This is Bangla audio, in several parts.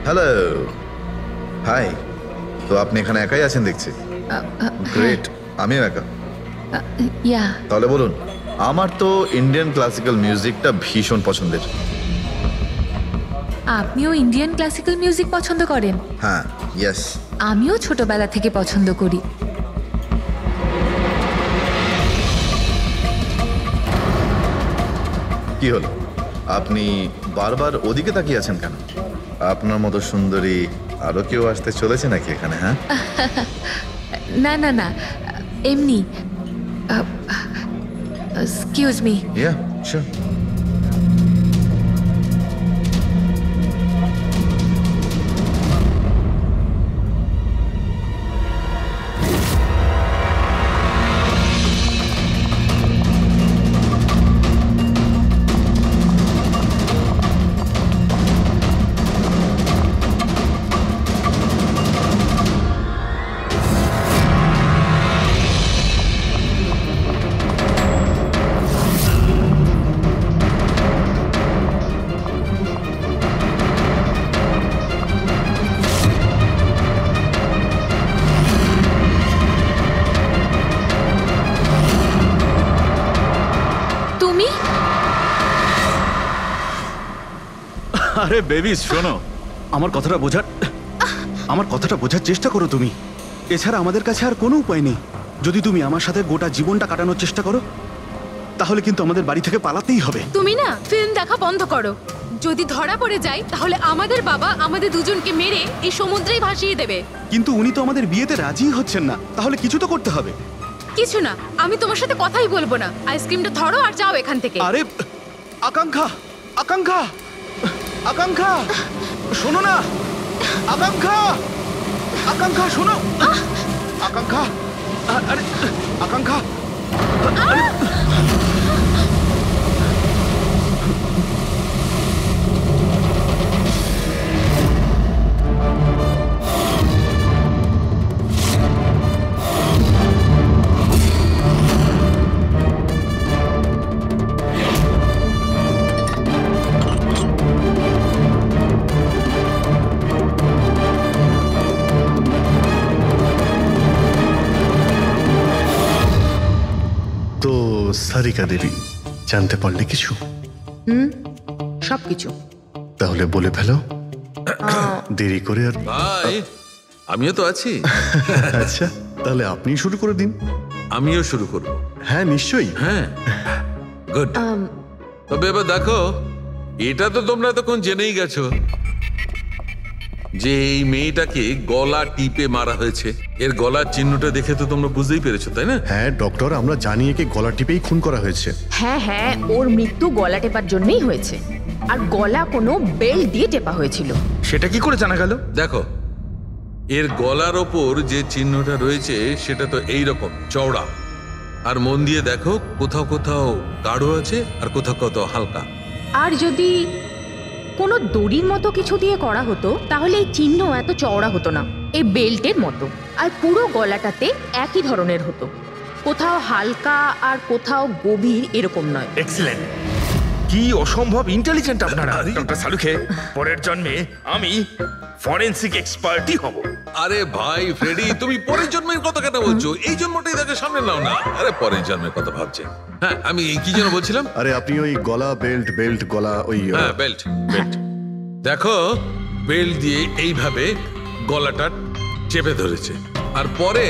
Hello, high. তো আপনি এখানে একাই আছেন দেখছি। গ্রেট, আমিও একা। ইয়া, তাহলে বলুন। আমার তো ইন্ডিয়ান ক্লাসিক্যাল মিউজিকটা ভীষণ পছন্দের। আপনিও ইন্ডিয়ান ক্লাসিক্যাল মিউজিক পছন্দ করেন? হ্যাঁ, ইয়েস। আমিও ছোটবেলা থেকে পছন্দ করি। কি হলো, আপনি বারবার ওদিকে তাকিয়ে আছেন কেন? আপনার মতো সুন্দরী আরো কেউ আসতে চলেছে নাকি এখানে? হ্যাঁ, না না না, এমনি। Excuse me. Yeah, sure. তুমি? আরে বেবি শোনো, আমার কথাটা বোঝার চেষ্টা করো তুমি। এছাড়া আমাদের কাছে আর কোনো উপায় নেই। যদি তুমি আমার সাথে গোটা জীবনটা কাটানোর চেষ্টা করো, তাহলে কিন্তু আমাদের বাড়ি থেকে পালাতেই হবে। তুমি না ফিল্ম দেখা বন্ধ করো। যদি ধরা পড়ে যায় তাহলে আমাদের বাবা আমাদের দুজনকে মেরে এই সমুদ্রেই ভাসিয়ে দেবে। কিন্তু উনি তো আমাদের বিয়েতে রাজি হচ্ছেন না, তাহলে কিছু তো করতে হবে। কিছু না, আমি তোমার সাথে কথাই বলবো না। আইসক্রিমটা ধরো আর যাও এখান থেকে। আরে আকাঙ্ক্ষা, আকাঙ্ক্ষা, আকাঙ্ক্ষা, শোনো না। আকাঙ্ক্ষা, আকাঙ্ক্ষা শোনো। আকাঙ্ক্ষা, আরে আকাঙ্ক্ষা, সারিকা দেবী, জানতে পারলে কিছু? সবকিছু। তাহলে বলে ফেলো, দেরি করে আর। ভাই, আমিও তো আছি। আচ্ছা, তাহলে আপনি শুরু করে দিন। আমিও শুরু করব। হ্যাঁ নিশ্চয়ই। হ্যাঁ, গুড। তবে এবার দেখো, এটা তো তোমরা তখন জেনেই গেছো যে এই মেয়েটাকে গলা টিপে মারা হয়েছে। এর গলার চিহ্নটা দেখে তো তোমরা বুঝতেই পেরেছো, তাই না? হ্যাঁ ডক্টর, আমরা জানি একে গলা টিপেই খুন করা হয়েছে। হ্যাঁ হ্যাঁ, ওর মৃত্যু গলা টেপার জন্যই হয়েছে। আর গলা কোনো বেল্ট দিয়ে টেপা হয়েছিল। সেটা কি করে জানা গেল? দেখো, এর গলার ওপর যে চিহ্নটা রয়েছে সেটা তো এইরকম চওড়া। আর মন দিয়ে দেখো, কোথাও কোথাও গাঢ় আছে আর কোথাও কোথাও হালকা। আর যদি কোনো দড়ির মতো কিছু দিয়ে করা হতো তাহলে এই চিহ্ন এত চওড়া হতো না, এই বেল্টের মতো। আর পুরো গলাটাতে একই ধরনের হতো, কোথাও হালকা আর কোথাও গভীর, এরকম নয়। এক্সিলেন্ট। কি অসম্ভব ইন্টেলিজেন্ট আপনারা। ডক্টর সালুখে, পরের জন্মে আমি ফরেনসিক এক্সপার্টই হব। আরে ভাই ফ্রেডি, তুমি পরের জন্মের কথা কেন বলছো? এই জন্মটাই তাকে সামনে নাও না। আরে পরের জন্মের কথা ভাবছে। হ্যাঁ, আমি কি যেন বলছিলাম? আরে আপনি ওই গলা বেল্ট গলা ওই। হ্যাঁ, বেল্ট। দেখো, বেল্ট দিয়ে এইভাবে গলাটা চেপে ধরেছে। আর পরে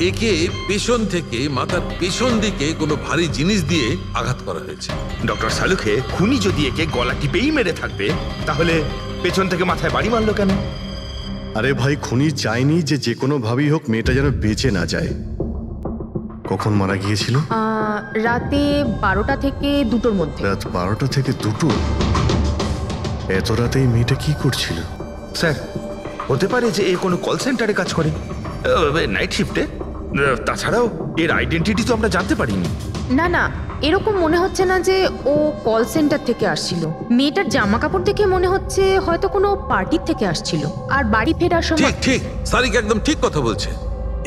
একে পেছন থেকে মাথার পেছন দিকে কোনো ভারী জিনিস দিয়ে আঘাত করা হয়েছে। ডক্টর সালুখে, খুনি যদি একে গলা টিপেই মেরে থাকবে তাহলে পেছন থেকে মাথায় বাড়ি মারলো কেন? আরে ভাই, খুনি চাইনি যে কোনো ভাবেই হোক মেয়েটা যেন বেঁচে না যায়। কখন মারা গিয়েছিল? রাতে 12টা থেকে 2টোর মধ্যে। রাত 12টা থেকে 2টো? এত রাতে এই মেয়েটা কি করছিল? স্যার, হতে পারে যে এ কোনো কল সেন্টারে কাজ করে, নাইট শিফটে। তাছাড়াও এর আইডেন্টিটি তো আমরা জানতে পারিনি। না না, এরকম মনে হচ্ছে না যে ও কল সেন্টার থেকে আসছিল। মেয়েটার জামা কাপড় দেখে মনে হচ্ছে হয়তো কোনো পার্টির থেকে আসছিল। আর বাড়ি ফেরার সময়। ঠিক ঠিক, সারিকা একদম ঠিক কথা বলছে।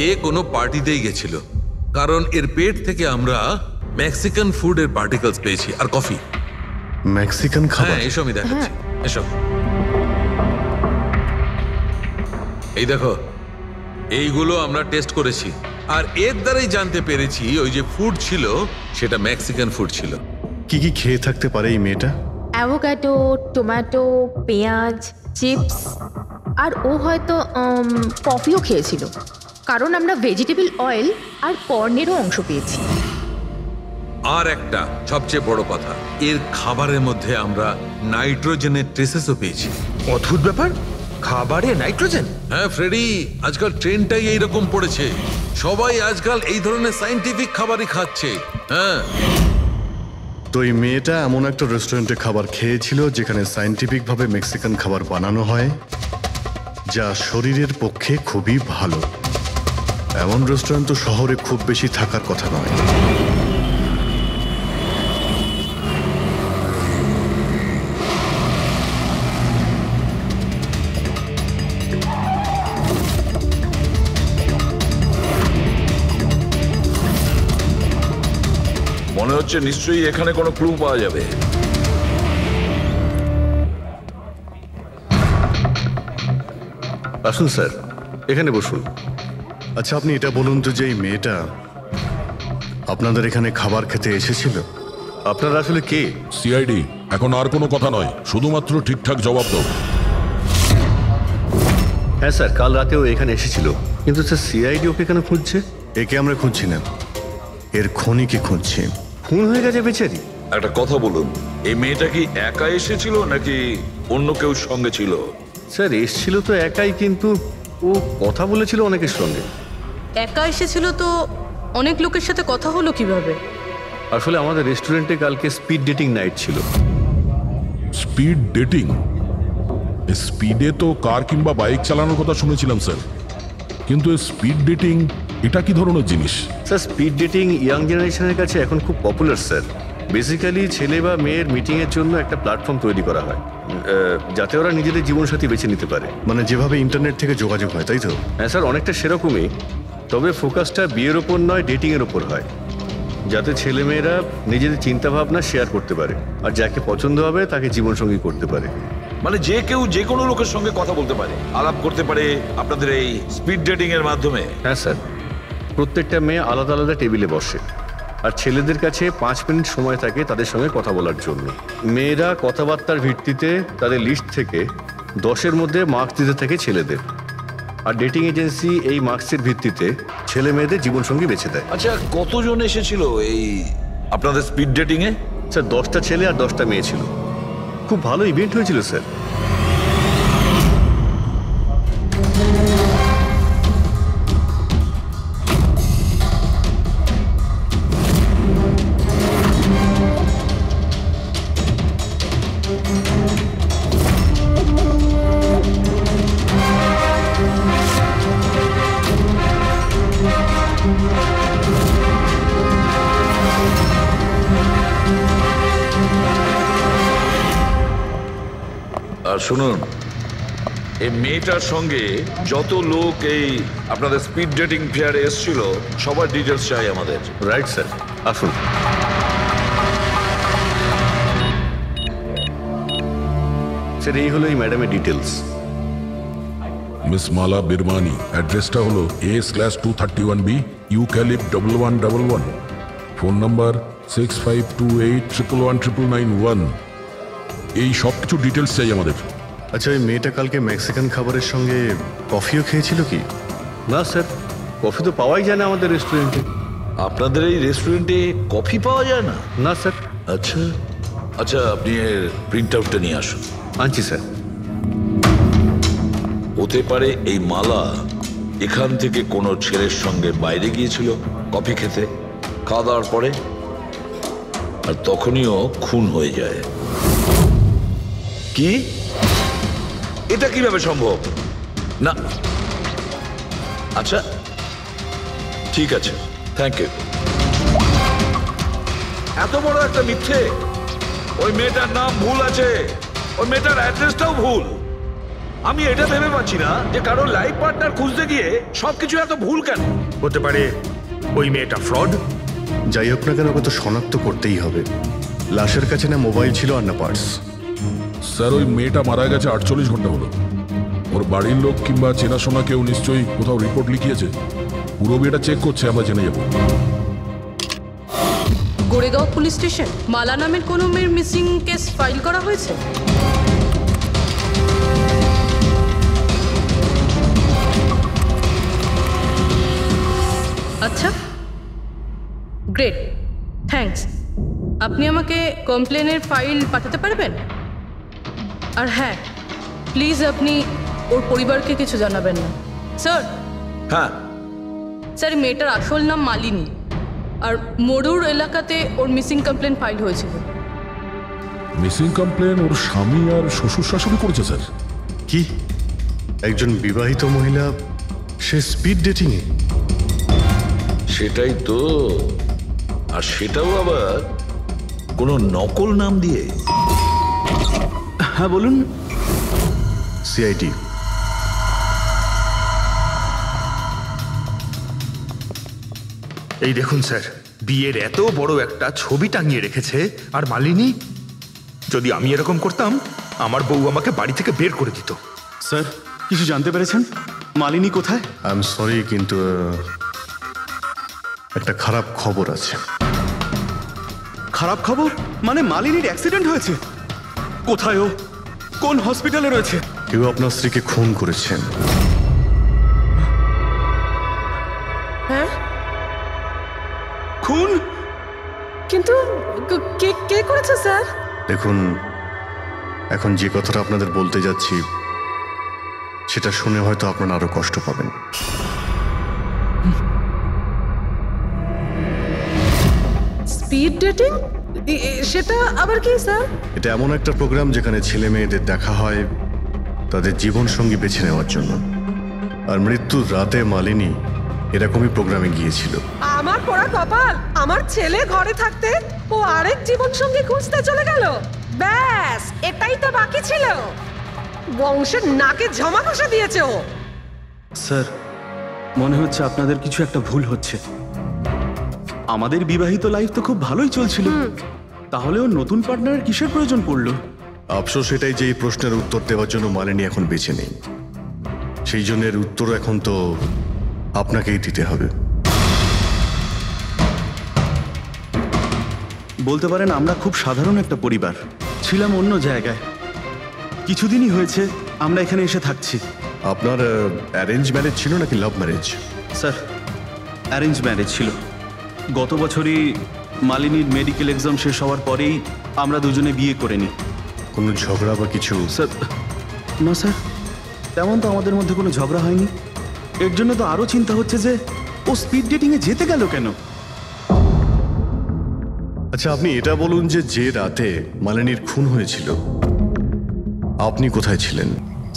এ কোনো পার্টিতেই গেছিল, কারণ এর পেট থেকে আমরা মেক্সিকান ফুডের পার্টিকেলস পেয়েছি আর কফি। মেক্সিকান খাবার? হ্যাঁ, এসো আমি দেখাচ্ছি। এসো। এই দেখো, এইগুলো আমরা টেস্ট করেছি আর এর দ্বারাই জানতে পেরেছি ওই যে ফুড ছিল সেটা মেক্সিকান ফুড ছিল। কি কি খেয়ে থাকতে পারে এই মেয়েটা? অ্যাভোকাডো, টমেটো, পেঁয়াজ, চিপস, আর ও হয়তো কফিও খেয়েছিল, কারণ আমরা ভেজিটেবল অয়েল আর কর্নেরও অংশ পেয়েছি। আর একটা সবচেয়ে বড় কথা, এর খাবারের মধ্যে আমরা নাইট্রোজেনের ট্রেসেসও পেয়েছি। অদ্ভুত ব্যাপার, খাবারে নাইট্রোজেন। হ্যাঁ ফ্রেডি, আজকাল ট্রেন্ডটাই এইরকম পড়েছে, সবাই আজকাল এই ধরনের সায়েন্টিফিক খাবারই খাচ্ছে। হ্যাঁ, তো এই মেয়েটা এমন একটা রেস্টুরেন্টে খাবার খেয়েছিল যেখানে সায়েন্টিফিকভাবে মেক্সিকান খাবার বানানো হয়, যা শরীরের পক্ষে খুবই ভালো। এমন রেস্টুরেন্ট তো শহরে খুব বেশি থাকার কথা নয়। মনে হচ্ছে নিশ্চয়ই এখানে কোনো ক্লু পাওয়া যাবে। আসুন স্যার, এখানে বসুন। আচ্ছা, আপনি এটা বলুন তো যে এই মেয়েটা আপনাদের এখানে খাবার খেতে এসেছিল, আপনারা আসলে কে? সিআইডি। এখন আর কোনো কথা নয়, শুধুমাত্র ঠিকঠাক জবাব দাও। হ্যাঁ স্যার, কাল রাতেও এখানে এসেছিল, কিন্তু স্যার সিআইডি ওকে কেন খুঁজছে? একে আমরা খুঁজছি না, এর খুনিকে খুঁজছি। খুন হয়ে গেছে বেচারি। একটা কথা বলুন, এই মেয়েটা কি একা এসেছিল নাকি অন্য কেউ সঙ্গে ছিল? স্যার এসেছিল তো একাই, কিন্তু ও কথা বলেছিল অনেকের সঙ্গে। একা এসেছিল তো অনেক লোকের সাথে কথা হলো কিভাবে? আসলে আমাদের রেস্টুরেন্টে কালকে স্পিড ডেটিং নাইট ছিল। Speed dating? স্পিডে তো কার কিংবা বাইক চালানোর কথা শুনেছিলাম স্যার, কিন্তু স্পিড ডেটিং এটা কি ধরনের জিনিস? স্যার স্পিড ডেটিং ইয়াং জেনারেশনের কাছে এখন খুব পপুলার স্যার। বেসিক্যালি ছেলে বা মেয়ের মিটিংয়ের জন্য একটা প্ল্যাটফর্ম তৈরি করা হয়, যাতে ওরা নিজেদের জীবনসাথী বেছে নিতে পারে। মানে যেভাবে ইন্টারনেট থেকে যোগাযোগ হয়, তাই তো? হ্যাঁ স্যার, অনেকটা সেরকমই, তবে ফোকাসটা বিয়ের ওপর নয়, ডেটিংয়ের ওপর হয়, যাতে ছেলেমেয়েরা নিজেদের চিন্তাভাবনা শেয়ার করতে পারে আর যাকে পছন্দ হবে তাকে জীবনসঙ্গী করতে পারে। মানে যে কেউ যে কোনো লোকের সঙ্গে কথা বলতে পারে, আলাপ করতে পারে আপনাদের এই স্পিড ডেটিং এর মাধ্যমে? হ্যাঁ স্যার, প্রত্যেকটা মেয়ে আলাদা আলাদা টেবিলে বসে আর ছেলেদের কাছে 5 মিনিট সময় থাকে তাদের সঙ্গে কথা বলার জন্য। মেয়েরা কথাবার্তার ভিত্তিতে তাদের লিস্ট থেকে 10-এর মধ্যে মার্কস দিতে থাকে ছেলেদের, আর ডেটিং এজেন্সি এই মার্কসের ভিত্তিতে ছেলে মেয়েদের জীবনসঙ্গী বেছে দেয়। আচ্ছা, কতজন এসেছিল এই আপনাদের স্পিড ডেটিং এ? স্যার 10টা ছেলে আর 10টা মেয়ে ছিল। খুব ভালো ইভেন্ট হয়েছিল স্যার। আর শুনুন, এই মেয়েটার সঙ্গে যত লোক এই আপনাদের স্পিড ডেটিং ফেয়ারে এসেছিল সবার ডিটেলস চাই আমাদের। রাইট স্যার, আসুন। স্যার এই হলো এই ম্যাডামের ডিটেলস। মিস মালা বিরমানি, অ্যাড্রেসটা হলো A/231B ইউক্যালিপ 1111, ফোন নাম্বার 6528119991। এই সব কিছু ডিটেলস চাই আমাদের। আচ্ছা, ওই মেয়েটা কালকে মেক্সিকান খাবারের সঙ্গে কফিও খেয়েছিল কি? না স্যার, কফি তো পাওয়াই যায় না আমাদের রেস্টুরেন্টে। আপনাদের এই রেস্টুরেন্টে কফি পাওয়া যায় না? না স্যার। আচ্ছা আচ্ছা, আপনি এর প্রিন্ট আউটটা নিয়ে আসুন। আনছি স্যার। হতে পারে এই মালা এখান থেকে কোনো ছেলের সঙ্গে বাইরে গিয়েছিল কফি খেতে, খাওয়া দাওয়ার পরে, আর তখনইও খুন হয়ে যায়। কি? এটা কিভাবে সম্ভব? না, আচ্ছা ঠিক আছে, থ্যাংক ইউ। এত বড় একটা মিথ্যে! ওই মেয়েটার নাম ভুল আছে, ওই মেয়েটার অ্যাড্রেসটাও ভুল। আমি এটা ভেবে পাচ্ছি না যে কারো লাইফ পার্টনার খুঁজতে গিয়ে সবকিছু এত ভুল কেন হতে পারে। ওই মেয়েটা ফ্রড। যাই হোক না কেন, ওকে তো শনাক্ত করতেই হবে। লাশের কাছে না মোবাইল ছিল আর না পার্স। স্যার, ওই মেয়েটা মারা গেছে 48 ঘন্টা হলো। ওর বাড়ির লোক কিংবা চেনাশোনা কেউ নিশ্চয়ই কোথাও রিপোর্ট লিখিয়েছে। পুরো বিয়েটা চেক করছে, আমরা জেনে যাবো। গোরেগাঁও পুলিশ স্টেশন মালা নামের কোনো মেয়ের মিসিং কেস ফাইল করা হয়েছে? আচ্ছা, গ্রেট, থ্যাঙ্কস। আপনি আমাকে কমপ্লেনের ফাইল পাঠাতে পারবেন? আর হ্যাঁ, প্লিজ আপনি ওর পরিবারকে কিছু জানাবেন না। স্যার। হ্যাঁ স্যার, এই মেয়েটার আসল নাম মালিনী, আর মরুর এলাকাতে ওর মিসিং কমপ্লেন ফাইল হয়েছিল। মিসিং কমপ্লেন ওর স্বামী আর শ্বশুর শাশুড়ি করেছে স্যার। কি একজন বিবাহিত মহিলা সে স্পিড ডেটিং এ? সেটাই তো, আর সেটাও আবার কোনো নকল নাম দিয়ে। হ্যাঁ বলুন। সিআইডি। এই দেখুন স্যার, বিয়ের এত বড় একটা ছবি টাঙিয়ে রেখেছে, আর মালিনী। যদি আমি এরকম করতাম, আমার বউ আমাকে বাড়ি থেকে বের করে দিত। স্যার, কিছু জানতে পেরেছেন? মালিনী কোথায়? আই এম সরি, কিন্তু একটা খারাপ খবর আছে। খারাপ খবর? মানে মালিনীর অ্যাক্সিডেন্ট হয়েছে? কোথায় ও? কোন হসপিটালে রয়েছে? কেউ আপনার স্ত্রীকে খুন করেছেন। হ্যাঁ? খুন? কিন্তু কে কে করেছে স্যার? দেখুন, এখন যে কথাটা আপনাদের বলতে যাচ্ছি সেটা শুনে হয়তো আপনারা আরো কষ্ট পাবেন। Speed dating? সেটা আবার কি স্যার? এটা এমন একটা প্রোগ্রাম যেখানে ছেলে মেয়েদের দেখা হয় তাদের জীবন সঙ্গী বেছে নেওয়ার জন্য। আর মৃত্যুর রাতে মালিনী এরকমই প্রোগ্রামে গিয়েছিল। আমার পোড়া কপাল, আমার ছেলে ঘরে থাকতে ও আরেক জীবন সঙ্গী খুঁজতে চলে গেল। ব্যাস, এটাই তো বাকি ছিল। বংশের নাকে ঝমা ঘষা দিয়েছে ও। স্যার, মনে হচ্ছে আপনাদের কিছু একটা ভুল হচ্ছে। আমাদের বিবাহিত লাইফ তো খুব ভালোই চলছিল, তাহলে ওর নতুন পার্টনারের কিসের প্রয়োজন পড়লো? আফসোস এটাই যে এই প্রশ্নের উত্তর দেওয়ার জন্য মালিনী এখন বেঁচে নেই। সেই জন্য এর উত্তর এখন তো আপনাকেই দিতে হবে। বলতে পারেন আমরা খুব সাধারণ একটা পরিবার, ছিলাম অন্য জায়গায়। কিছুদিনই হয়েছে আমরা এখানে এসে থাকছি। আপনার অ্যারেঞ্জ ম্যারেজ ছিল নাকি love marriage? Sir, arrange marriage ছিল। গত বছরই মালিনীর মেডিকেল এক্সাম শেষ হওয়ার পরেই আমরা দুজনে বিয়ে করে নিই। কোনো ঝগড়া বা কিছু? স্যার, না স্যার, তেমন তো আমাদের মধ্যে কোনো ঝগড়া হয়নি। এর জন্য তো আরও চিন্তা হচ্ছে যে ও স্পিড ডেটিংয়ে যেতে গেল কেন। আচ্ছা, আপনি এটা বলুন যে যে রাতে মালিনীর খুন হয়েছিল আপনি কোথায় ছিলেন?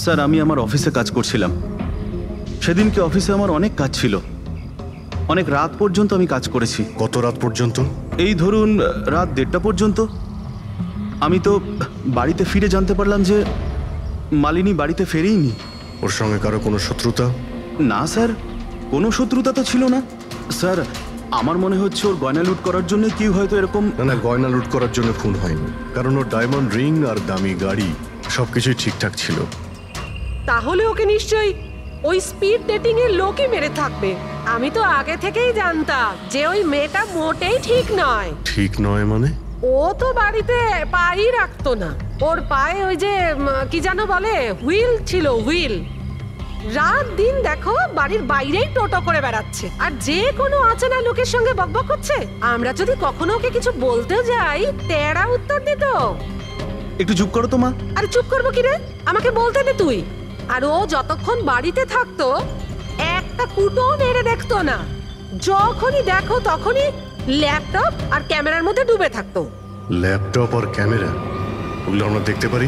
স্যার, আমি আমার অফিসে কাজ করছিলাম। সেদিনকে অফিসে আমার অনেক কাজ ছিল, অনেক রাত পর্যন্ত আমি কাজ করেছি। কত রাত পর্যন্ত? এই ধরুন রাত 1:30 পর্যন্ত। আমি তো বাড়িতে ফিরে জানতে পারলাম যে মালিনী বাড়িতে ফেরেইনি। ওর সঙ্গে কারো কোনো শত্রুতা? না স্যার, কোনো শত্রুতা তো ছিল না। স্যার, আমার মনে হচ্ছে ওর গয়না লুট করার জন্য কেউ হয়তো এরকম। না, গয়না লুট করার জন্য খুন হয়নি, কারণ ওর ডায়মন্ড রিং আর দামি গাড়ি সবকিছুই ঠিকঠাক ছিল। তাহলে ওকে নিশ্চয়ই ওই স্পিড ডেটিং এর লোকই মেরে থাকবে। আমি তো আগে থেকেই জানতাম যে ওই মেয়েটা মোটেই ঠিক নয়। ঠিক নয় মানে? ও তো বাড়িতে পাই রাখতো না। ওর পায়ে ওই যে কি যেন বলে, হুইল ছিল, হুইল। রাত দিন দেখো বাড়ির বাইরেই টোটো করে বেড়াচ্ছে, আর যে কোনো অচেনা লোকের সঙ্গে বকবক করছে। আমরা যদি কখনো ওকে কিছু বলতেও যাই, তেড়া উত্তর দিত। একটু চুপ করো তো মা। আরে চুপ করবো কি রে, আমাকে বলতে দে তুই। আর ও যতক্ষণ বাড়িতে থাকতো একটা কুটো মেরে দেখতো না। যখনই দেখো তখনই ল্যাপটপ আর ক্যামেরার মধ্যে ডুবে থাকতো। ল্যাপটপ আর ক্যামেরা, ওগুলো আমরা দেখতে পারি?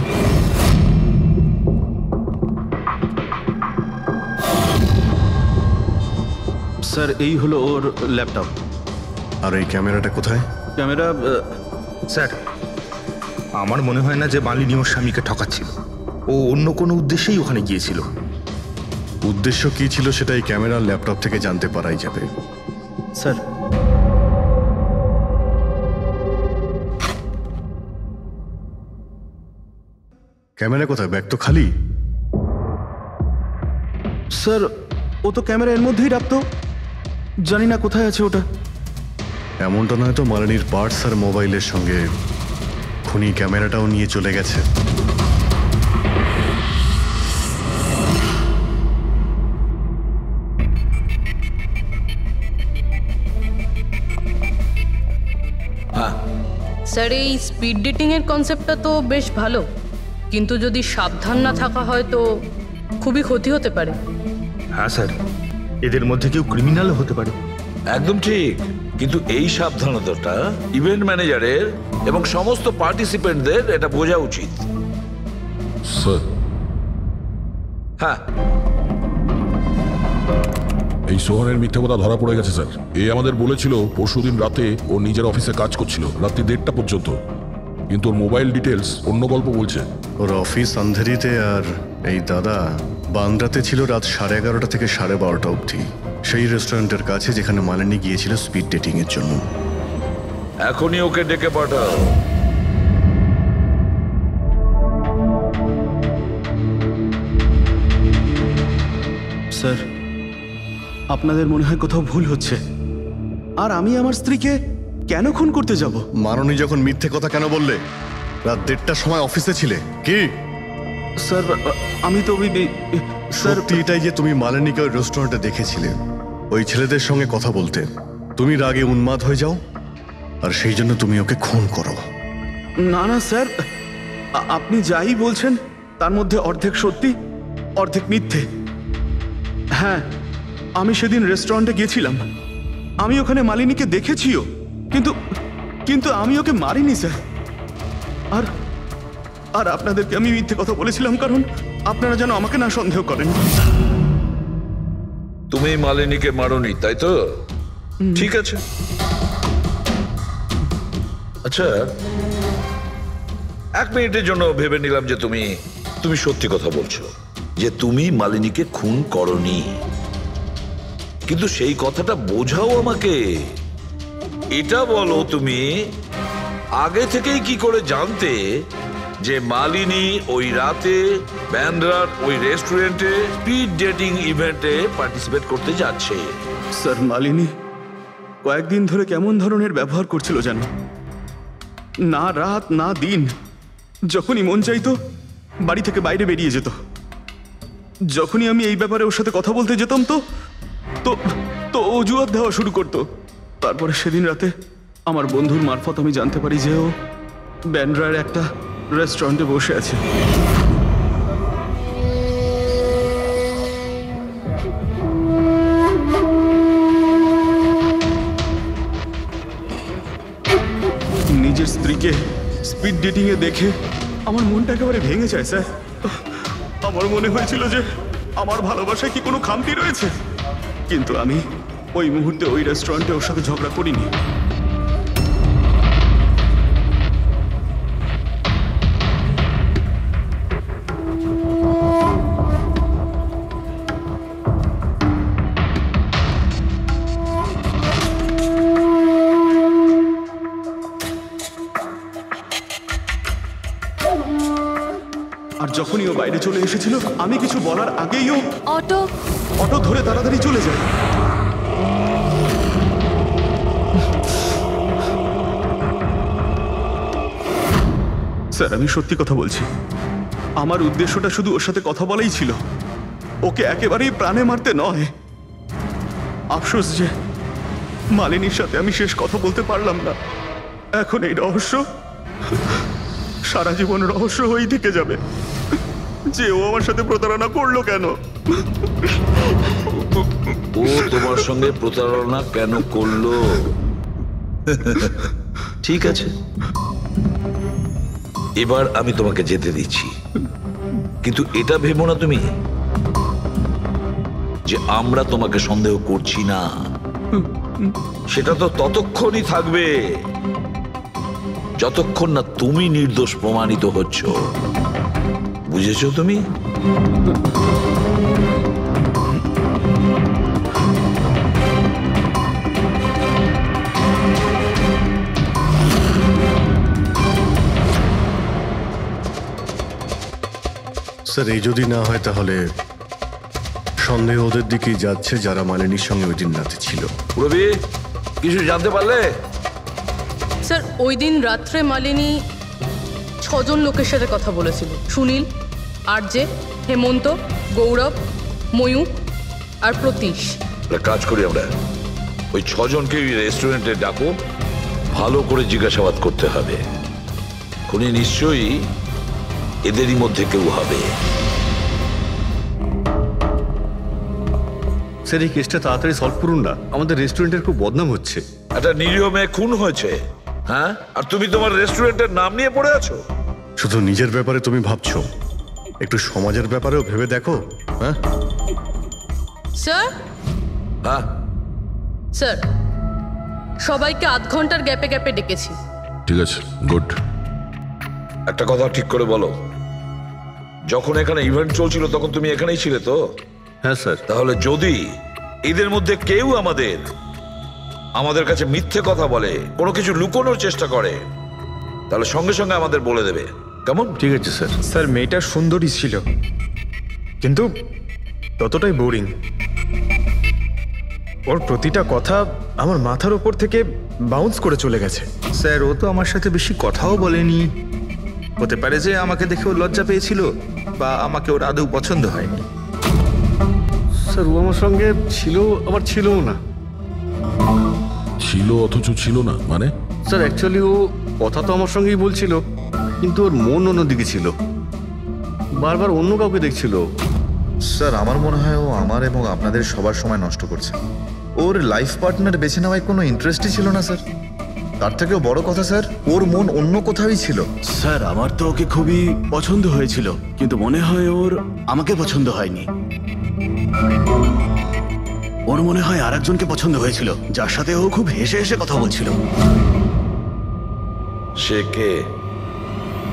স্যার, এই হলো ওর ল্যাপটপ। আর এই ক্যামেরাটা কোথায়? ক্যামেরা? স্যার, আমার মনে হয় না যে মালিনী ওর স্বামীকে ঠকাচ্ছিল। ও অন্য কোনো উদ্দেশ্যেই ওখানে গিয়েছিল। উদ্দেশ্য কি ছিল সেটা এই ক্যামেরার ল্যাপটপ থেকে জানতে পারাই যাবে। স্যার, ক্যামেরা কোথায়? ব্যাগ তো খালি। স্যার ও তো ক্যামেরা এর মধ্যেই রাখতো, জানি না কোথায় আছে ওটা। এমনটা নয় তো মালিনীর পার্টস আর মোবাইলের সঙ্গে খুনি ক্যামেরাটাও নিয়ে চলে গেছে? স্যার এই স্পিড ডেটিং এর কনসেপ্টটা তো বেশ ভালো, কিন্তু যদি সাবধান না থাকা হয় তো খুবই ক্ষতি হতে পারে। হ্যাঁ স্যার, এদের মধ্যে কেউ ক্রিমিনালও হতে পারে। একদম ঠিক, কিন্তু এই সাবধানতাটা ইভেন্ট ম্যানেজারের এবং সমস্ত পার্টিসিপেন্টদের এটা বোঝা উচিত। স্যার, হ্যাঁ, এই সোহানের মিথ্যে কথা ধরা পড়ে গেছে স্যার। এ আমাদের বলেছিল পরশুদিন রাতে ও নিজের অফিসে কাজ করছিল রাত্রি 1:30 পর্যন্ত, কিন্তু ওর মোবাইল ডিটেলস অন্য গল্প বলছে। ওর অফিস আন্ধেরিতে আর এই দাদা বান্দ্রাতে ছিল রাত 11:30 থেকে 12:30 অবধি, সেই রেস্টুরেন্টের কাছে যেখানে মালিনী গিয়েছিল স্পিড ডেটিং এর জন্য। এখনই ওকে ডেকে পাঠাও। স্যার, আপনাদের মনে হয় কোথাও ভুল হচ্ছে। আর আমি আমার স্ত্রীকে কেন খুন করতে যাব? মাননী যখন মিথ্যে কথা কেন বললে? রাত 1:30টার সময় অফিসে ছিলে কি? স্যার আমি তো স্যার এটাই যে তুমি মালিনীকে ওই রেস্টুরেন্টে দেখেছিলে ওই ছেলেদের সঙ্গে কথা বলতে, তুমি রাগে উন্মাদ হয়ে যাও আর সেই জন্য তুমি ওকে খুন করো। না না স্যার, আপনি যাই বলছেন তার মধ্যে অর্ধেক সত্যি অর্ধেক মিথ্যে। হ্যাঁ, আমি সেদিন রেস্টুরেন্টে গিয়েছিলাম, আমি ওখানে মালিনীকে দেখেছিও, কিন্তু কিন্তু আমি ওকে মারিনি স্যার। আর আর আপনাদেরকে আমি মিথ্যে কথা বলেছিলাম কারণ আপনারা যেন আমাকে না সন্দেহ করেন। তুমি মালিনীকে মারোনি, তাই তো? ঠিক আছে। আচ্ছা, 1 মিনিটের জন্য ভেবে নিলাম যে তুমি সত্যি কথা বলছো, যে তুমি মালিনীকে খুন করনি, কিন্তু সেই কথাটা বোঝাও আমাকে। এটা বলো, তুমি আগে থেকেই কি করে জানতে যে মালিনী ওই রাতে ব্যান্ড্রার ওই রেস্টুরেন্টে স্পিড ডেটিং ইভেন্টে পার্টিসিপেট করতে যাচ্ছে? স্যার, মালিনী কয়েকদিন ধরে কেমন ধরনের ব্যবহার করছিল জানো? না রাত না দিন, যখনই মন চাইতো বাড়ি থেকে বাইরে বেরিয়ে যেত। যখনই আমি এই ব্যাপারে ওর সাথে কথা বলতে যেতাম তো তো তো অজুহাত দেওয়া শুরু করতো। তারপরে সেদিন রাতে আমার বন্ধুর মারফত আমি জানতে পারি যে ও ব্যান্ড্রার একটা রেস্টুরেন্টে বসে আছে। নিজের স্ত্রীকে স্পিড ডেটিং এ দেখে আমার মনটা একেবারে ভেঙে যায় স্যার। আমার মনে হয়েছিল যে আমার ভালোবাসায় কি কোনো খামতি রয়েছে, কিন্তু আমি ওই মুহূর্তে ওই রেস্টুরেন্টে ওর সাথে ঝগড়া করিনি। আর যখনই ও বাইরে চলে এসেছিল আমি কিছু বলার আগেই ও অটো ধরে তাড়াতাড়ি চলে যায়। স্যার, আমি সত্যি কথা বলছি, আমার উদ্দেশ্যটা শুধু ওর সাথে কথা বলাই ছিল, ওকে একেবারেই প্রাণে মারতে নয়। আফসোস যে মালিনীর সাথে আমি শেষ কথা বলতে পারলাম না। এখন এই রহস্য সারা জীবন রহস্য হয়েই থেকে যাবে যে ও আমার সাথে প্রতারণা করলো কেন। ও তোমার সঙ্গে প্রতারণা কেন করলো? ঠিক আছে, এবার আমি তোমাকে যেতে দিচ্ছি, কিন্তু এটা ভেবো না তুমি যে আমরা তোমাকে সন্দেহ করছি না। সেটা তো ততক্ষণই থাকবে যতক্ষণ না তুমি নির্দোষ প্রমাণিত হচ্ছ। বুঝেছো তুমি? স্যার, এই যদি না হয় তাহলে সন্দেহ ওদের দিকেই যাচ্ছে যারা মালিনীর সঙ্গে ওই দিন রাতে ছিল। রবি কিছু জানতে পারলে? স্যার ওই দিন রাত্রে মালিনী 6 জন লোকের সাথে কথা বলেছিল। সুনীল, আরজে, হেমন্ত, গৌরব, ময়ূর আর প্রতীশ। একটা কাজ করি আমরা, ওই 6 জনকে রেস্টুরেন্টে ডাকো, ভালো করে জিজ্ঞাসাবাদ করতে হবে। খুনি নিশ্চয়ই এদেরই মধ্যে কেউ হবে। স্যার এই কেসটা তাড়াতাড়ি সলভ করুন না, আমাদের রেস্টুরেন্টের খুব বদনাম হচ্ছে। একটা নিরীহ মেয়ে খুন হয়েছে, হ্যাঁ, আর তুমি তোমার রেস্টুরেন্টের নাম নিয়ে পড়ে আছো। শুধু নিজের ব্যাপারে তুমি ভাবছো, একটু সমাজের ব্যাপারেও ভেবে দেখো। হ্যাঁ স্যার, হ্যাঁ স্যার সবাইকে আধ ঘন্টার গ্যাপে গ্যাপে ডেকেছি। ঠিক আছে, গুড। একটা কথা ঠিক করে বলো, যখন এখানে ইভেন্ট চলছিল তখন তুমি এখানেই ছিলে তো? হ্যাঁ স্যার। তাহলে যদি এদের মধ্যে কেউ আমাদের কাছে মিথ্যে কথা বলে, কোনো কিছু লুকোনোর চেষ্টা করে, তাহলে সঙ্গে সঙ্গে আমাদের বলে দেবে, কেমন? ঠিক আছে স্যার। স্যার মেয়েটা সুন্দরী ছিল, কিন্তু ততটাই বোরিং। ওর প্রতিটা কথা আমার মাথার উপর থেকে বাউন্স করে চলে গেছে। স্যার ও তো আমার সাথে বেশি কথাও বলেনি। হতে পারে যে আমাকে দেখে ও লজ্জা পেয়েছিল, বা আমাকে ওর আদৌ পছন্দ হয়নি। স্যার ও আমার সঙ্গে ছিল, আবার ছিলও না। ছিল অথচ ছিল না মানে? স্যার অ্যাকচুয়ালি ও কথা তো আমার সঙ্গেই বলছিল, কিন্তু ওর মন অন্যদিকে ছিল, বারবার অন্য কাউকে দেখছিল। স্যার আমার মনে হয় ও আমার এবং আপনাদের সবার সময় নষ্ট করছে। ওর লাইফ পার্টনার বেছে নেওয়ায় কোনো ইন্টারেস্টই ছিল না স্যার। তার থেকেও বড় কথা স্যার, ওর মন অন্য কোথাওই ছিল। স্যার আমার তো ওকে খুবই পছন্দ হয়েছিল, কিন্তু মনে হয় ওর আমাকে পছন্দ হয়নি। ওর মনে হয় আরেকজনকে পছন্দ হয়েছিল, যার সাথে ও খুব হেসে হেসে কথা বলছিল। সে কে?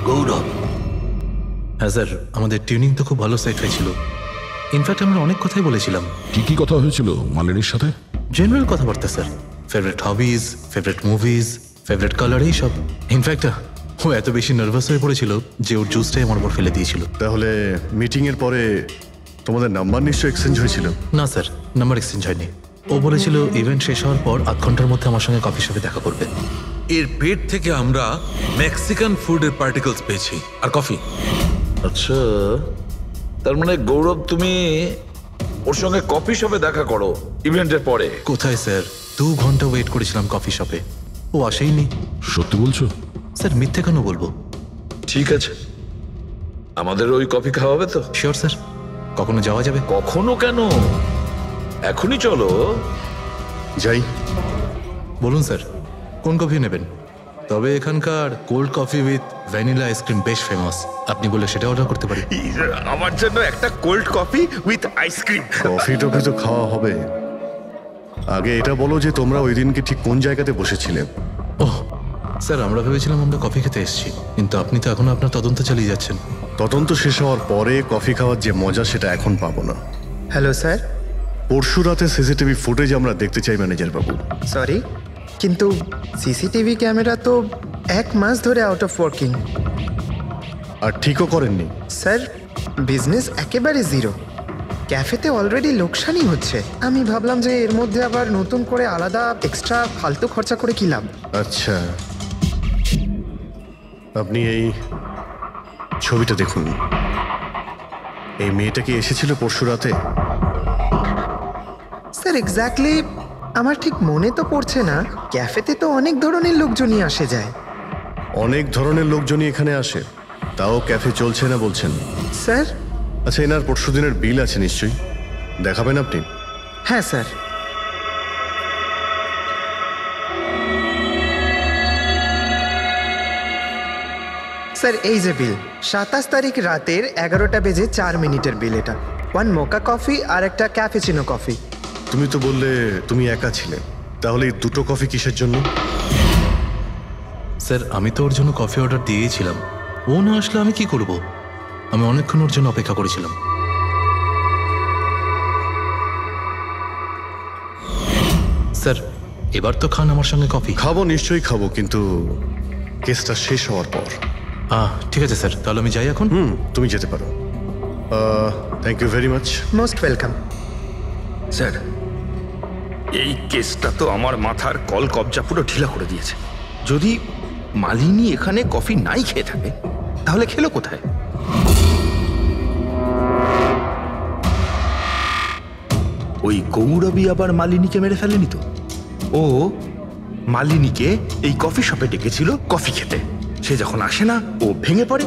গৌরব। হ্যাঁ স্যার, আমাদের টিউনিং তো খুব ভালো সেট হয়েছিল। ইনফ্যাক্ট আমরা অনেক কথাই বলেছিলাম। কি কি কথা হয়েছিল মালিনীর সাথে? জেনারেল কথাবার্তা sir, favourite hobbies, favourite movies, favourite colour, এইসব। ইনফ্যাক্ট ও এত বেশি নার্ভাস হয়ে পড়েছিল যে ওর জুসটাই আমার উপর ফেলে দিয়েছিল। তাহলে মিটিং এর পরে তোমাদের নাম্বার নিশ্চয়ই এক্সচেঞ্জ হয়েছিল? না স্যার, নাম্বার এক্সচেঞ্জ হয়নি। ও বলেছিল ইভেন্ট শেষ হওয়ার পর 8 ঘন্টার মধ্যে আমার সঙ্গে কফি শপে দেখা করবে। এর পেট থেকে আমরা মেক্সিকান ফুডের পার্টিকেলস পেয়েছি, আর কফি। আচ্ছা, তার মানে গৌরব তুমি ওর সঙ্গে কফি শপে দেখা করো ইভেন্টের পরে? কোথায় স্যার, 2 ঘন্টা ওয়েট করেছিলাম কফি শপে, ও আসেইনি। সত্যি বলছো? স্যার মিথ্যে কেন বলবো? ঠিক আছে, আমাদের ওই কফি খাওয়াবে তো? Sure sir. কখনো যাওয়া যাবে? কখনো কেন, এখনই চলো। যাই। বলুন স্যার, কোন কফি নেবেন? তবে এখানকার cold coffee with vanilla ice cream বেশ ফেমাস, আপনি বলে সেটা অর্ডার করতে পারি। আমার জন্য একটা cold coffee with ice cream. Coffee toffee তো খাওয়া হবে, আগে এটা বলো যে তোমরা ওই দিনকে ঠিক কোন জায়গাতে বসেছিলে? ওহ স্যার, আমরা ভেবেছিলাম আমরা কফি খেতে এসেছি, কিন্তু আপনি তো এখনো আপনার তদন্ত চালিয়ে যাচ্ছেন। তদন্ত শেষ হওয়ার পরে কফি খাওয়ার যে মজা সেটা এখন পাবো না। Hello sir. পরশু রাতে সিসিটিভি ফুটেজ আমরা দেখতে চাই ম্যানেজার বাবু। সরি, কিন্তু সিসিটিভি ক্যামেরা তো 1 মাস ধরে আউট অফ ওয়ার্কিং। আর ঠিকও করেননি? স্যার বিজনেস একেবারে জিরো, ক্যাফেতে অলরেডি লোকসানই হচ্ছে। আমি ভাবলাম যে এর মধ্যে আবার নতুন করে আলাদা এক্সট্রা ফালতু খরচা করে কি লাভ। আচ্ছা, আপনি এই ছবিটা দেখুন। এই মেয়েটা কি এসেছিল পরশু রাতে? স্যার এক্স্যাক্টলি আমার ঠিক মনে তো পড়ছে না। ক্যাফেতে তো অনেক ধরনের লোকজনই আসে যায়। অনেক ধরনের লোকজনই এখানে আসে, তাও ক্যাফে চলছে না বলছেন? স্যার আচ্ছা, এনার পরশু দিনের বিল আছে নিশ্চয়ই, দেখাবেন আপনি? হ্যাঁ স্যার। স্যার এই যে বিল, 27 তারিখ রাতের 11টা বেজে 4 মিনিটের বিল এটা। 1 মোকা কফি আর একটা ক্যাফেচিনো কফি। তুমি তো বললে তুমি একা ছিলে, তাহলে এই দুটো কফি কিসের জন্য? স্যার আমি তো ওর জন্য কফি অর্ডার দিয়েছিলাম, ও না আসলে আমি কি করব? আমি অনেকক্ষণ ওর জন্য অপেক্ষা করেছিলাম। স্যার এবার তো খান আমার সঙ্গে কফি। খাবো, নিশ্চয়ই খাবো, কিন্তু কেসটা শেষ হওয়ার পর। ঠিক আছে স্যার, তাহলে আমি যাই এখন। তুমি যেতে পারো। Thank you very much. Most welcome. Sir, এই কেসটা তো আমার মাথার কল কবজা পুরো ঢিলা করে দিয়েছে। যদি মালিনী এখানে কফি নাই খেয়ে থাকে তাহলে খেলো কোথায়? ওই গৌরবী আবার মালিনীকে মেরে ফেলেনি তো? ও মালিনীকে এই কফি শপে ডেকেছিল কফি খেতে, সে যখন আসে না ও ভেঙে পড়ে,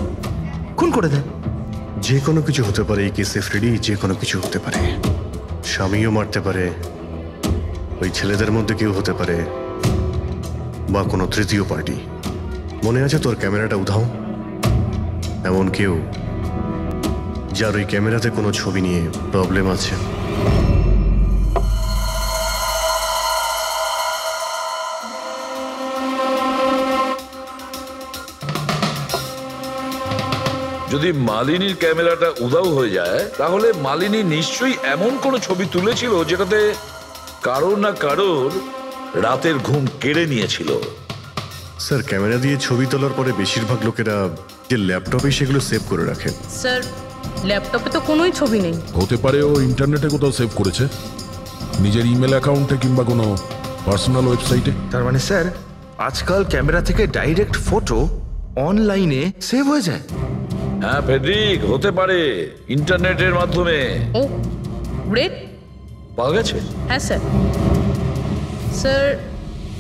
খুন করে দেয়। যে কোনো কিছু হতে পারে এই কেসে ফ্রেডি, যে কোনো কিছু হতে পারে। স্বামীও মারতে পারে, ওই ছেলেদের মধ্যে কেউ হতে পারে, বা কোনো তৃতীয় পার্টি। মনে আছে তোর ক্যামেরাটা উধাও? এমন কেউ যার ওই ক্যামেরাতে কোনো ছবি নিয়ে প্রবলেম আছে। যদি মালিনীর ক্যামেরাটা উধাও হয়ে যায় তাহলে মালিনী নিশ্চয়ই এমন কোনো ছবি তুলেছিল যেটাতে কারোর না কারোর রাতের ঘুম কেড়ে নিয়েছিল। স্যার, ক্যামেরা দিয়ে ছবি তোলার পরে বেশিরভাগ লোকেরা যে ল্যাপটপে সেগুলো সেভ করে রাখেন। স্যার, ল্যাপটপে তো কোনোই ছবি নেই। হতে পারে ও ইন্টারনেটে কোথাও সেভ করেছে, নিজের ইমেল অ্যাকাউন্টে কিংবা কোনো পার্সোনাল ওয়েবসাইটে। তার মানে স্যার, আজকাল ক্যামেরা থেকে ডাইরেক্ট ফটো অনলাইনে সেভ হয়ে যায়। হ্যাঁ ফেডরিক, হতে পারে ইন্টারনেটের মাধ্যমে। ও গ্রেট, পাওয়া গেছে? হ্যাঁ স্যার। স্যার,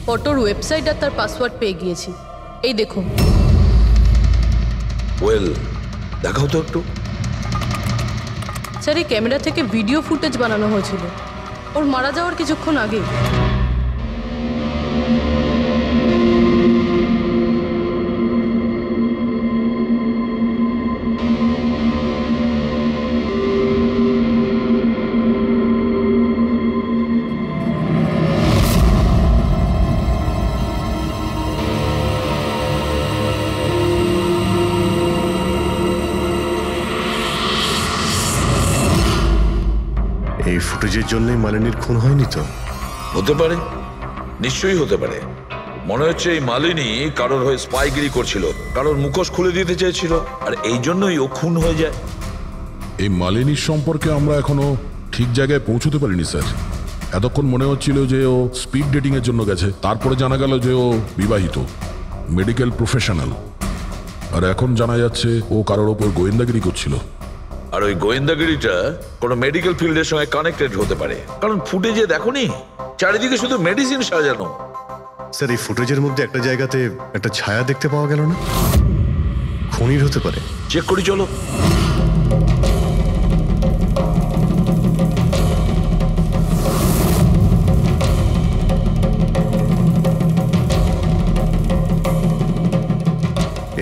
ফটোর ওয়েবসাইট আর তার পাসওয়ার্ড পেয়ে গিয়েছি, এই দেখুন। ওয়েল, দেখাও তো একটু। স্যার, এই ক্যামেরা থেকে ভিডিও ফুটেজ বানানো হয়েছিল ওর মারা যাওয়ার কিছুক্ষণ আগে। এই ফুটেজের জন্যই মালিনীর খুন হয়নি তো? হতে পারে, নিশ্চয়ই হতে পারে। মনে হচ্ছে এই মালিনী কারোর হয়ে স্পাইগিরি করছিল, কারোর মুখোশ খুলে দিতে চেয়েছিল, আর এই জন্যই ও খুন হয়ে যায়। এই মালিনীর সম্পর্কে আমরা এখনো ঠিক জায়গায় পৌঁছতে পারিনি স্যার। এতক্ষণ মনে হচ্ছিল যে ও স্পিড ডেটিং এর জন্য গেছে, তারপরে জানা গেল যে ও বিবাহিত, মেডিকেল প্রফেশনাল, আর এখন জানা যাচ্ছে ও কারোর ওপর গোয়েন্দাগিরি করছিল। আর ওই গোয়েন্দাগিরিটা কোনো মেডিকেল ফিল্ডের সঙ্গে কানেক্টেড হতে পারে, কারণ ফুটেজে দেখোনি চারিদিকে শুধু মেডিসিন সাজানো। স্যার, এই ফুটেজের মধ্যে একটা জায়গাতে একটা ছায়া দেখতে পাওয়া গেল না? খুনির হতে পারে। চেক করি চলো।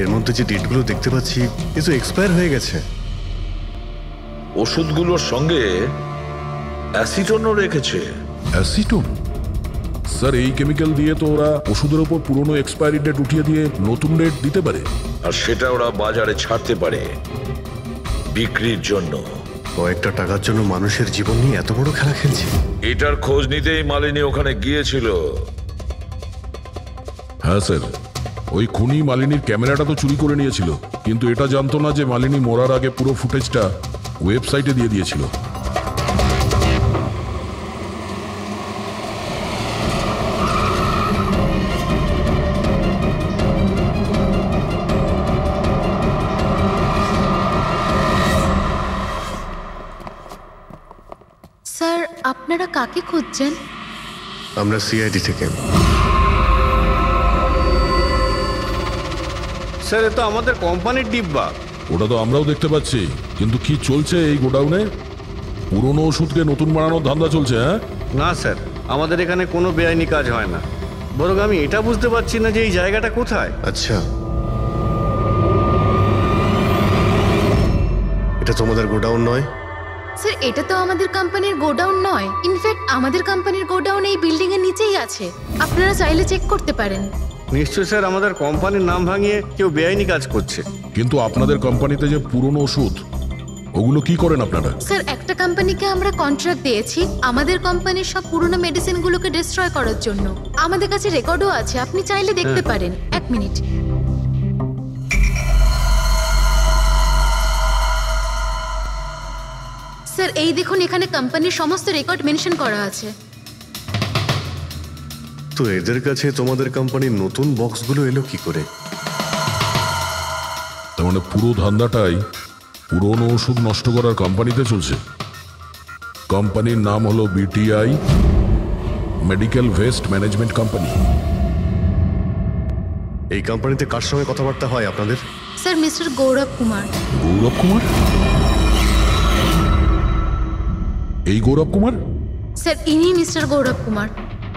এর মধ্যে যে ডেটগুলো দেখতে পাচ্ছি এ তো এক্সপায়ার হয়ে গেছে। ওষুধগুলোর সঙ্গে অ্যাসিটনও রেখেছে। অ্যাসিটোন? স্যার, এই কেমিক্যাল দিয়ে তো ওরা ওষুধের ওপর পুরনো এক্সপায়ারি ডেট উঠিয়ে দিয়ে নতুন ডেট দিতে পারে, আর সেটা ওরা বাজারে ছাড়তে পারে বিক্রির জন্য। কয়েকটা টাকার জন্য মানুষের জীবন নিয়ে এত বড় খেলা খেলছে। এটার খোঁজ নিতেই মালিনী ওখানে গিয়েছিল। হ্যাঁ স্যার, ওই খুনি মালিনীর ক্যামেরাটা তো চুরি করে নিয়েছিল, কিন্তু এটা জানতো না যে মালিনী মরার আগে পুরো ফুটেজটা ওয়েবসাইটে দিয়ে দিয়েছিল। স্যার, আপনারা কাকে খুঁজছেন? আমরা সিআইডি থেকে। স্যার, এ তো আমাদের কোম্পানির ডিব্বা। ওটা তো আমরাও দেখতে পাচ্ছি, কিন্তু কি চলছে এই গোডাউনে? পুরনো ওষুধকে নতুন বানানোর ধান্দা চলছে? হ্যাঁ না স্যার, আমাদের এখানে কোনো বেআইনি কাজ হয় না। বরং আমি এটা বুঝতে পারছি না যে এই জায়গাটা কোথায়। আচ্ছা, এটা তোমাদের গোডাউন নয়? স্যার, এটা তো আমাদের কোম্পানির গোডাউন নয়। ইনফ্যাক্ট আমাদের কোম্পানির গোডাউন এই বিল্ডিং এর নিচেই আছে, আপনারা চাইলে চেক করতে পারেন। নিশ্চয়ই স্যার, আমাদের কোম্পানির নাম ভাঙিয়ে কেউ বেআইনি কাজ করছে। কিন্তু আপনাদের কোম্পানিতে যে পুরনো ওষুধ, ওগুলো কি করেন আপনারা? স্যার, একটা কোম্পানিকে আমরা কন্ট্রাক্ট দিয়েছি আমাদের কোম্পানির সব পুরনো মেডিসিনগুলোকে ডিস্ট্রয় করার জন্য। আমাদের কাছে রেকর্ডও আছে, আপনি চাইলে দেখতে পারেন। এক মিনিট। স্যার এই দেখুন, এখানে কোম্পানির সমস্ত রেকর্ড মেনশন করা আছে। তো এদের কাছে তোমাদের কোম্পানির নতুন বক্সগুলো এলো কি করে? তার মানে পুরো ধান্দাটাই পুরনো ওষুধ নষ্ট করার কোম্পানিতে চলছে। কোম্পানির নাম হলো BTI medical waste management company. এই কোম্পানিতে কার সঙ্গে কথাবার্তা হয় আপনাদের? স্যার মিস্টার গৌরব কুমার। গৌরব কুমার? এই গৌরব কুমার? স্যার ইনি মিস্টার গৌরব কুমার।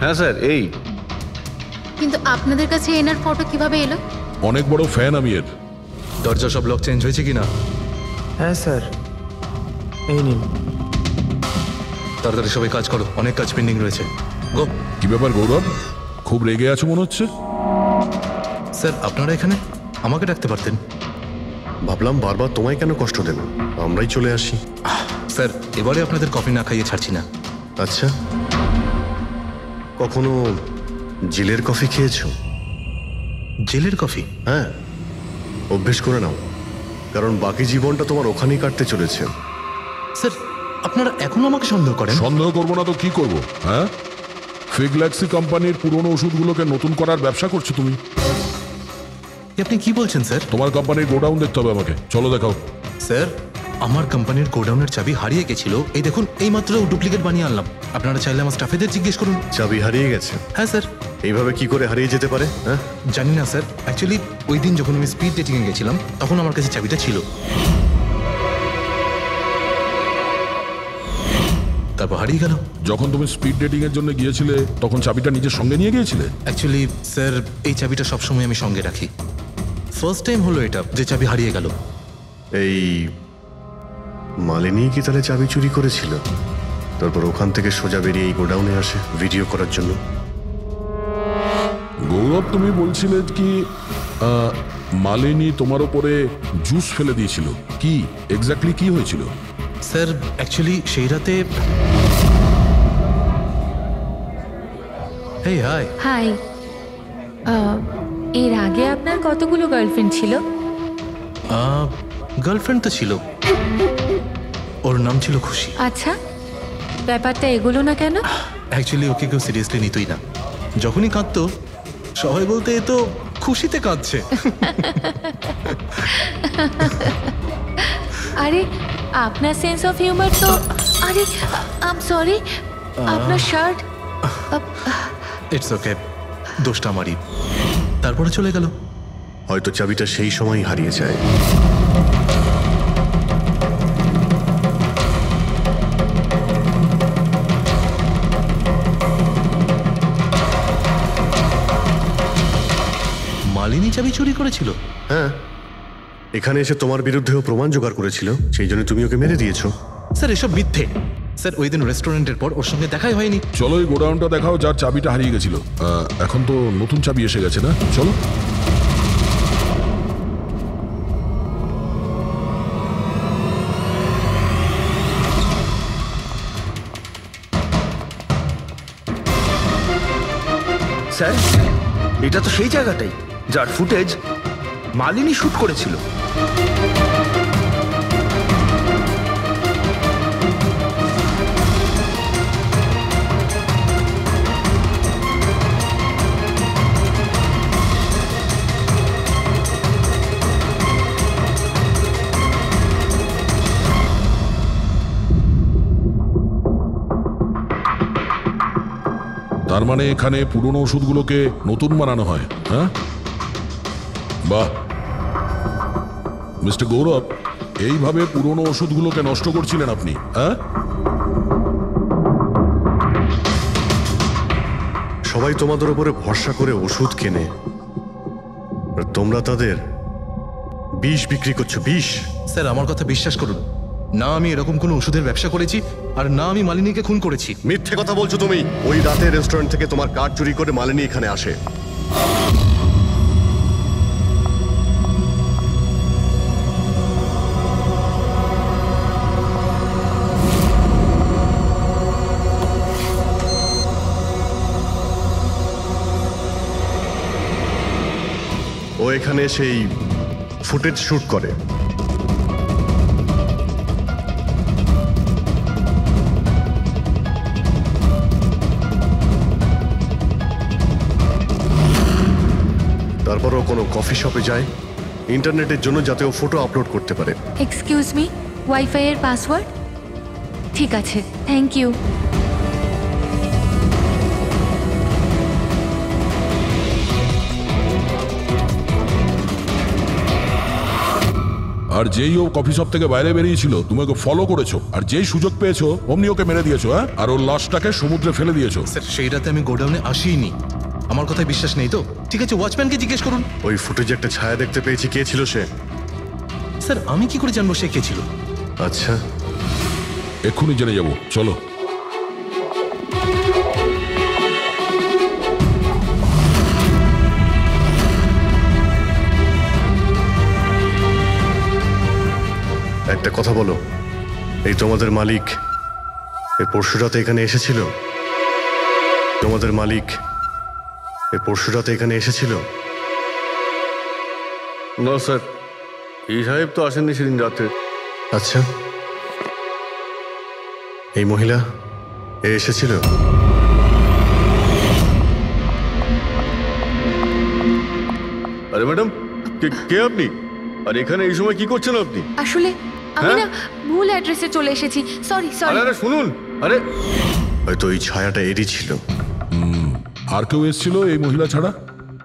হ্যাঁ স্যার এই। কিন্তু আপনাদের কাছে এনার ফটো কিভাবে এলো? অনেক বড় ফ্যান আমি এর। দরজা সব লক চেঞ্জ হয়েছে কিনা? হ্যাঁ স্যার, এই নিন। তাড়াতাড়ি সবাই কাজ করো, অনেক কাজ পেন্ডিং রয়েছে। গো। কি ব্যাপার গৌরব, খুব রেগে আছো মনে হচ্ছে? স্যার আপনারা এখানে? আমাকে ডাকতে পারতেন। ভাবলাম বারবার তোমায় কেন কষ্ট দেব, আমরাই চলে আসি। স্যার এবারে আপনাদের কফি না খাইয়ে ছাড়ছি না। আচ্ছা, কখনো জেলের কফি খেয়েছো? জেলের কফি? হ্যাঁ, অভ্যেস করে নাও, কারণ বাকি জীবনটা তোমার ওখানেই কাটতে চলেছে। স্যার আপনারা এখনো আমাকে সন্দেহ করেন? সন্দেহ করবো না তো কি করবো? হ্যাঁ, ফিগল্যাক্সি কোম্পানির পুরনো ওষুধগুলোকে নতুন করার ব্যবসা করছো তুমি। আপনি কি বলছেন স্যার? তোমার কোম্পানির গোডাউন দেখতে হবে আমাকে, চলো দেখাও। স্যার আমার কোম্পানির গোডাউনের চাবি হারিয়ে গেছিল, এই দেখুন এই মাত্র ডুপ্লিকেট বানিয়ে আনলাম। আপনারা চাইলে আমার স্টাফেদের জিজ্ঞেস করুন। চাবি হারিয়ে গেছে? হ্যাঁ স্যার। এইভাবে কি করে হারিয়ে যেতে পারে? হ্যাঁ জানি না স্যার, অ্যাকচুয়ালি ওই দিন যখন আমি স্পিড ডেটিংয়ে গেছিলাম তখন আমার কাছে চাবিটা ছিল। তারপর হারিয়ে গেল। যখন তুমি স্পিড ডেটিং এর জন্য গিয়েছিলে তখন চাবিটা নিজের সঙ্গে নিয়ে গিয়েছিলে? অ্যাকচুয়ালি স্যার এই চাবিটা সবসময় আমি সঙ্গে রাখি। ফার্স্ট টাইম হলো এটা যে চাবি হারিয়ে গেল। এই মালিনী কি তাহলে চাবি চুরি করেছিল, তারপর ওখান থেকে সোজা বেরিয়ে এই গোডাউনে আসে ভিডিও করার জন্য? গৌরব তুমি বলছিলে কি মালিনী তোমার ওপরে জুস ফেলে দিয়েছিল, কি এক্স্যাক্টলি কি হয়েছিল? স্যার অ্যাকচুয়ালি সেই রাতে হেই হাই হাই। এর আগে আপনার কতগুলো গার্লফ্রেন্ড ছিল? গার্লফ্রেন্ড তো ছিল, ওর নাম ছিল খুশি। আচ্ছা, ব্যাপারটা এগুলো না কেন? অ্যাকচুয়ালি ওকে কেউ সিরিয়াসলি নিতই না, যখনই কাঁদতো সবাই বলতে এ তো খুশিতে কাঁদছে। আরে আপনার সেন্স অফ হিউমার তো, আরে আই এম সরি, আপনার শার্ট। ইটস ওকে, দোষটা আমারই। তারপরে চলে গেল। হয়তো চাবিটা সেই সময় হারিয়ে যায়। মালিনী চাবি চুরি করেছিল? হ্যাঁ, এখানে এসে তোমার বিরুদ্ধেও প্রমাণ জোগাড় করেছিল, সেই জন্য তুমি ওকে মেরে দিয়েছো। স্যার এসব মিথ্যে। স্যার ওই দিন রেস্টুরেন্টের পর ওর সঙ্গে দেখাই হয়নি। চলো এই গোডাউনটা দেখাও যার চাবিটা হারিয়ে গেছিল। এখন তো নতুন চাবি এসে গেছে না, চলো। স্যার এটা তো সেই জায়গাটাই যার ফুটেজ মালিনী শুট করেছিল। তার মানে এখানে পুরনো ওষুধগুলোকে নতুন বানানো হয়। হ্যাঁ, বাহ। মিস্টার গৌরব, এইভাবে পুরনো ওষুধগুলোকে নষ্ট করছিলেন আপনি? হ্যাঁ, সবাই তোমাদের উপরে ভরসা করে ওষুধ কেনে, আর তোমরা তাদের বিষ বিক্রি করছো। বিষ? স্যার আমার কথা বিশ্বাস করুন, না আমি এরকম কোনো ওষুধের ব্যবসা করেছি, আর না আমি মালিনীকে খুন করেছি। মিথ্যে কথা বলছো তুমি। ওই রাতে রেস্টুরেন্ট থেকে তোমার কার্ড চুরি করে মালিনী এখানে আসে। ও এখানে সেই ফুটেজ শুট করে। তারপরও কোনো কফি শপে যায় ইন্টারনেটের জন্য, যাতে ও ফটো আপলোড করতে পারে। এক্সকিউজ মি, ওয়াইফাই এর পাসওয়ার্ড? ঠিক আছে, থ্যাংক ইউ। আর যেই ও কফি শপ থেকে বাইরে বেরিয়েছিল তুমি ওকে ফলো করেছো, আর যেই সুযোগ পেয়েছো অমনি ওকে মেরে দিয়েছো, হ্যাঁ? আর ওর লাশটাকে সমুদ্রে ফেলে দিয়েছো। স্যার সেই রাতে আমি গোডাউনে আসিনি, আমার কথায় বিশ্বাস নেই তো? ঠিক আছে, ওয়াচম্যানকে জিজ্ঞেস করুন। ওই ফুটেজে একটা ছায়া দেখতে পেয়েছি, কে ছিল সে? স্যার আমি কি করে জানবো সে কে ছিল? আচ্ছা, এক্ষুনি জেনে যাবো, চলো। একটা কথা বলো, এই তোমাদের মালিক এই পরশু রাতে এখানে এসেছিল? তোমাদের মালিক এই পরশু রাতে এখানে এসেছিল? না স্যার, এই সাহেব তো আসেননি সেদিন রাতে। আচ্ছা, এই মহিলা এসেছিল? আরে ম্যাডাম, কে আপনি? আর এখানে এই সময় কি করছেন আপনি? আসলে আমি না ভুল অ্যাড্রেসে চলে এসেছি, সরি সরি। আরে শুনুন, আরে হয়তো এই ছায়াটা এরই ছিল। আর কেউ এসেছিল এই মহিলা ছাড়া?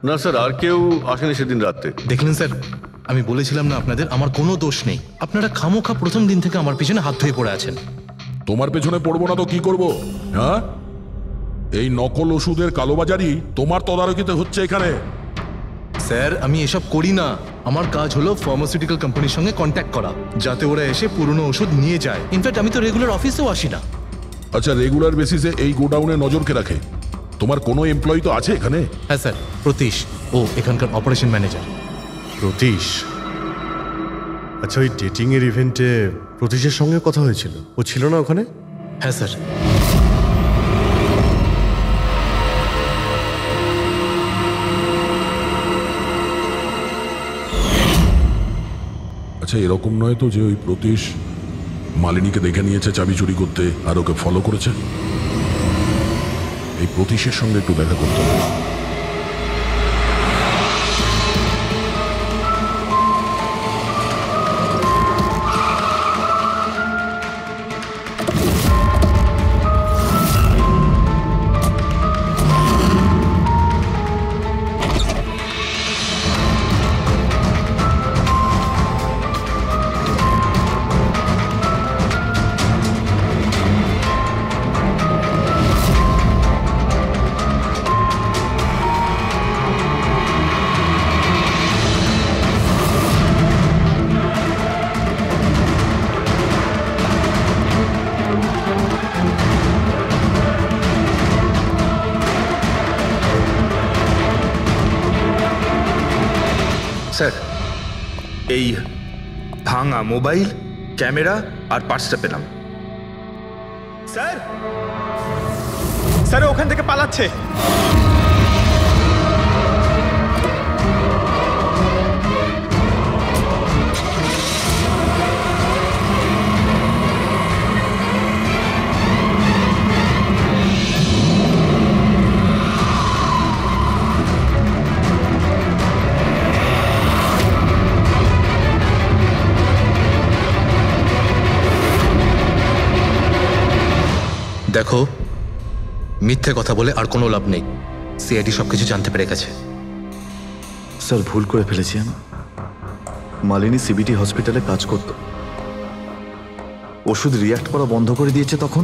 না স্যার, আর কেউ আসেনি সেদিন রাতে। দেখলেন স্যার, আমি বলেছিলাম না আপনাদের আমার কোনো দোষ নেই। আপনারা খামোখা প্রথম দিন থেকে আমার পিছনে হাত ধুয়ে পড়ে আছেন। তোমার পেছনে পড়বো না তো কি করব? হ্যাঁ, এই নকল ওষুধের কালোবাজারি তোমার তদারকিতে হচ্ছে এখানে। স্যার আমি এসব করি না, আমার কাজ হলো ফার্মাসিউটিক্যাল কোম্পানির সঙ্গে কন্ট্যাক্ট করা, যাতে ওরা এসে পুরনো ওষুধ নিয়ে যায়। ইনফ্যাক্ট আমি তো রেগুলার অফিসেও আসি না। আচ্ছা, রেগুলার বেসিসে এই গোডাউনে নজর কে রাখে? তোমার কোনো এমপ্লয়ি তো আছে এখানে? হ্যাঁ স্যার, প্রতীশ, ও এখানকার অপারেশন ম্যানেজার। প্রতীশ? আচ্ছা, ওই ডেটিং এর ইভেন্টে প্রতীশের সঙ্গে কথা হয়েছিল, ও ছিল না ওখানে? হ্যাঁ স্যার। আচ্ছা, এরকম নয় তো যে ওই প্রতীশ মালিনীকে দেখে নিয়েছে চাবি চুরি করতে আর ওকে ফলো করেছে? এই প্রতীশের সঙ্গে একটু দেখা করতে হবে। স্যার, এই ভাঙা মোবাইল, ক্যামেরা আর পার্সটা পেলাম। স্যার, স্যার ওখান থেকে পালাচ্ছে। দেখো, মিথ্যে কথা বলে আর কোনো লাভ নেই। সিআইডি সবকিছু জানতে পেরে গেছে। স্যার, ভুল করে ফেলেছি আমি। মালিনী সিবিটি হসপিটালে কাজ করত, ওষুধ রিয়াক্ট করা বন্ধ করে দিয়েছে। তখন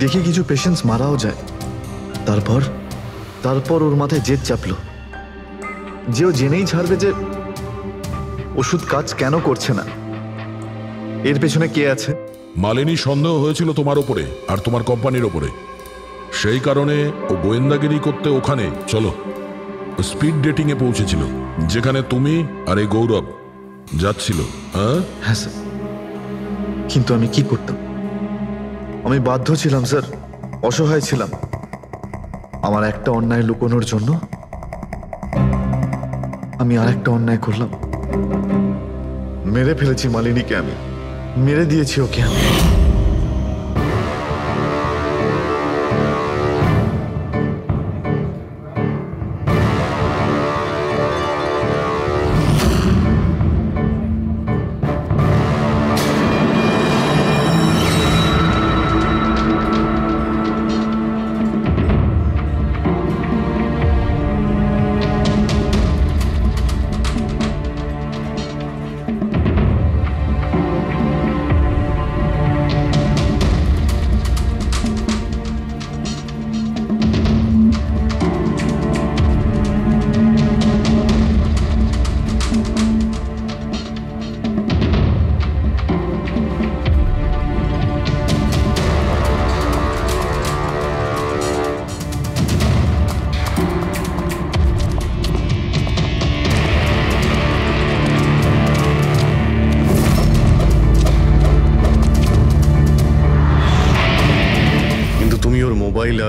দেখি কিছু পেশেন্টস মারাও যায়। তারপর ওর মাথায় জেদ চাপলো যে ও জেনেই ছাড়বে যে ওষুধ কাজ কেন করছে না, এর পেছনে কে আছে। মালিনী সন্দেহ হয়েছিল তোমার ওপরে আর তোমার কোম্পানির ওপরে, সেই কারণে ও গোয়েন্দাগিরি করতে ওখানে চলো স্পিড ডেটিং এ পৌঁছেছিল, যেখানে তুমি আর এই গৌরব যাচ্ছিল। হ্যাঁ স্যার, কিন্তু আমি কি করতাম? আমি বাধ্য ছিলাম স্যার, অসহায় ছিলাম। আমার একটা অন্যায় লুকোনোর জন্য আমি আর একটা অন্যায় করলাম। মেরে ফেলেছি মালিনীকে, আমি মেরে দিয়েছি ওকে। আমি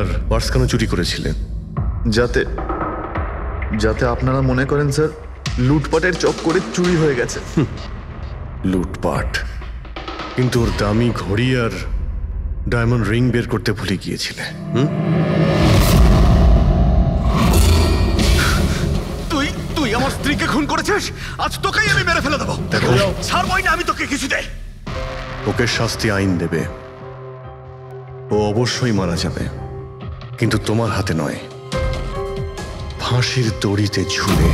আর পার্স কেন চুরি করেছিলে? যাতে যাতে আপনারা মনে করেন স্যার লুটপাটের চক্করে চুরি হয়ে গেছে। লুটপাট? কিন্তু ওর দামি ঘড়ি আর ডায়মন্ড রিং বের করতে ভুলে গিয়েছিলে। তুই তুই আমার স্ত্রীকে খুন করেছিস, আজ তোকেই আমি মেরে ফেলে দেবো। দেখো, ছাড়বই না আমি তোকে কিছুতে। ওকে শাস্তি আইন দেবে, ও অবশ্যই মারা যাবে, কিন্তু তোমার হাতে নয়, ফাঁসির দড়িতে ঝুলে।